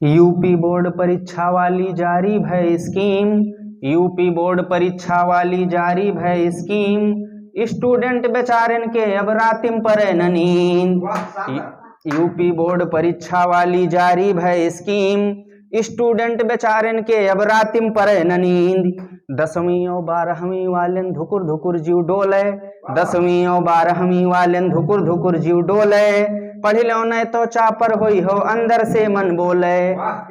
UP board परीक्षा वाली जारी भय स्कीम। यूपी बोर्ड परीक्षा वाली जारी भय स्कीम। स्टूडेंट बेचारन के अब रातिम परे न नींद। यूपी बोर्ड परीक्षा वाली जारी भय स्कीम। स्टूडेंट बेचारन के अब रातिम परे न नींद। 10वीं और 12वीं वालन धुकुर धुकुर जीव डोले। 10वीं और 12वीं वालन धुकुर धुकुर जीव डोले। पढ़ लो नहीं तो चापर हुई हो अंदर से मन बोले।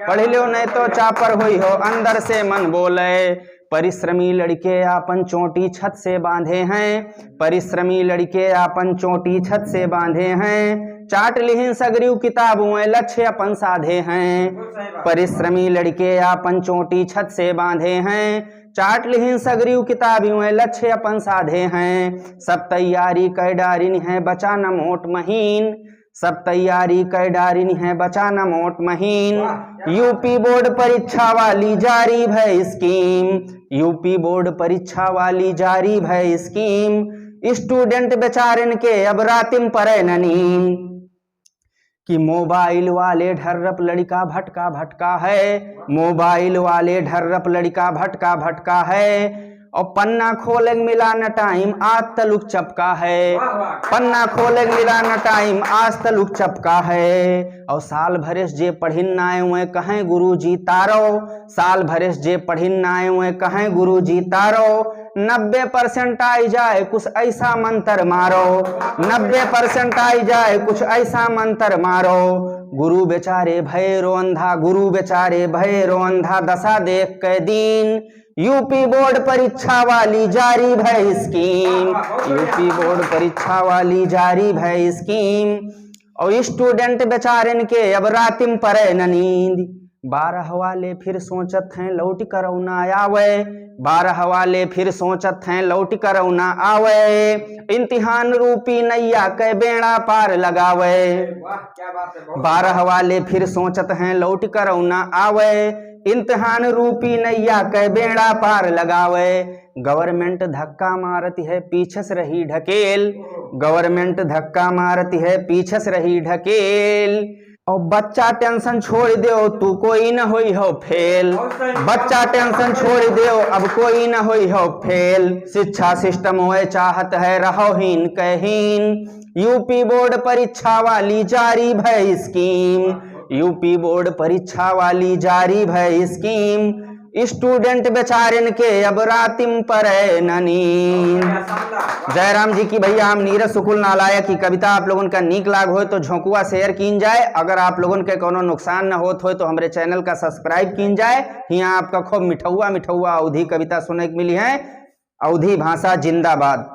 पढ़ लो नहीं तो चापर हुई हो अंदर से मन बोले। परिश्रमी लड़के आपन चोटी छत से बांधे हैं। परिश्रमी लड़के आपन चोटी छत से बांधे हैं। चाट लिहिन सगरीव किताबों लक्ष्य अपन साधे हैं। परिश्रमी लड़के आपन चोटी छत से बांधे हैं। चाट लिहिन सगरीव किताबों लक्ष्य अपन साधे हैं। सब तैयारी कर डारिन है बचा न मोट महीन। सब तैयारी कर डारिन है बचा न मोट महीन। यूपी बोर्ड परीक्षा वाली जारी भय स्कीम। यूपी बोर्ड परीक्षा वाली जारी भय स्कीम। स्टूडेंट बेचारन के अब रातिम परे न नींद। कि मोबाइल वाले ढर्रप लड़का भटका भटका है। मोबाइल वाले ढर्रप लड़का भटका भटका है। और पन्ना खोलेंगे मिला न टाइम आज तलुक चपका है। पन्ना खोलेंगे मिला न टाइम आज तलुक चपका है। और साल भरेस जे पढ़िन ना आए हुए कहें गुरु जी तारो। साल भरेस जे पढ़िन ना आए हुए कहें गुरु जी तारो। 90% आई जाए कुछ ऐसा मंत्र मारो। 90% आई जाए कुछ ऐसा मंत्र मारो। गुरु बेचारे भैरो अंधा। गुरु बेचारे भैरो अंधा दशा देख के दीन। यूपी बोर्ड परीक्षा वाली जारी भय स्कीम। यूपी बोर्ड परीक्षा वाली जारी भय स्कीम। और स्टूडेंट बेचारन के अब रातिम परे न नींद। 12 वाले फिर सोचत हैं लौट कर ना आवे। 12 वाले फिर सोचत हैं लौट कर ना आवे। इम्तिहान रूपी नैया के बेड़ा पार लगावे। 12 वाले फिर सोचत हैं लौट कर ना आवे। इम्तिहान रूपी नैया के बेड़ा पार लगावे। गवर्नमेंट धक्का मारती है पीछे से रही ढकेल। गवर्नमेंट धक्का मारती है पीछे से रही ढकेल। और बच्चा टेंशन छोड़ दो तू कोई न होई हो फेल। बच्चा टेंशन छोड़ दो अब कोई न होई हो फेल। शिक्षा सिस्टम होए चाहत है रहो हीन कहीन। यूपी बोर्ड परीक्षा वाली जारी भय स्कीम। यूपी बोर्ड परीक्षा वाली जारी भय स्कीम। स्टूडेंट बेचारन के अब रातिम परे न नींद। जयराम जी की भैया हम नीरज सुकुल नालायक की कविता आप लोगों का नीक लाग हो तो झोंकुआ शेयर कीन जाए। अगर आप लोगों के कोनो नुकसान न होत हो तो हमारे चैनल का सब्सक्राइब कीन जाए। यहाँ आपका खूब मिठौआ मिठौआ अवधी कविता सुनने को मिली है। अवधी भाषा जिंदाबाद।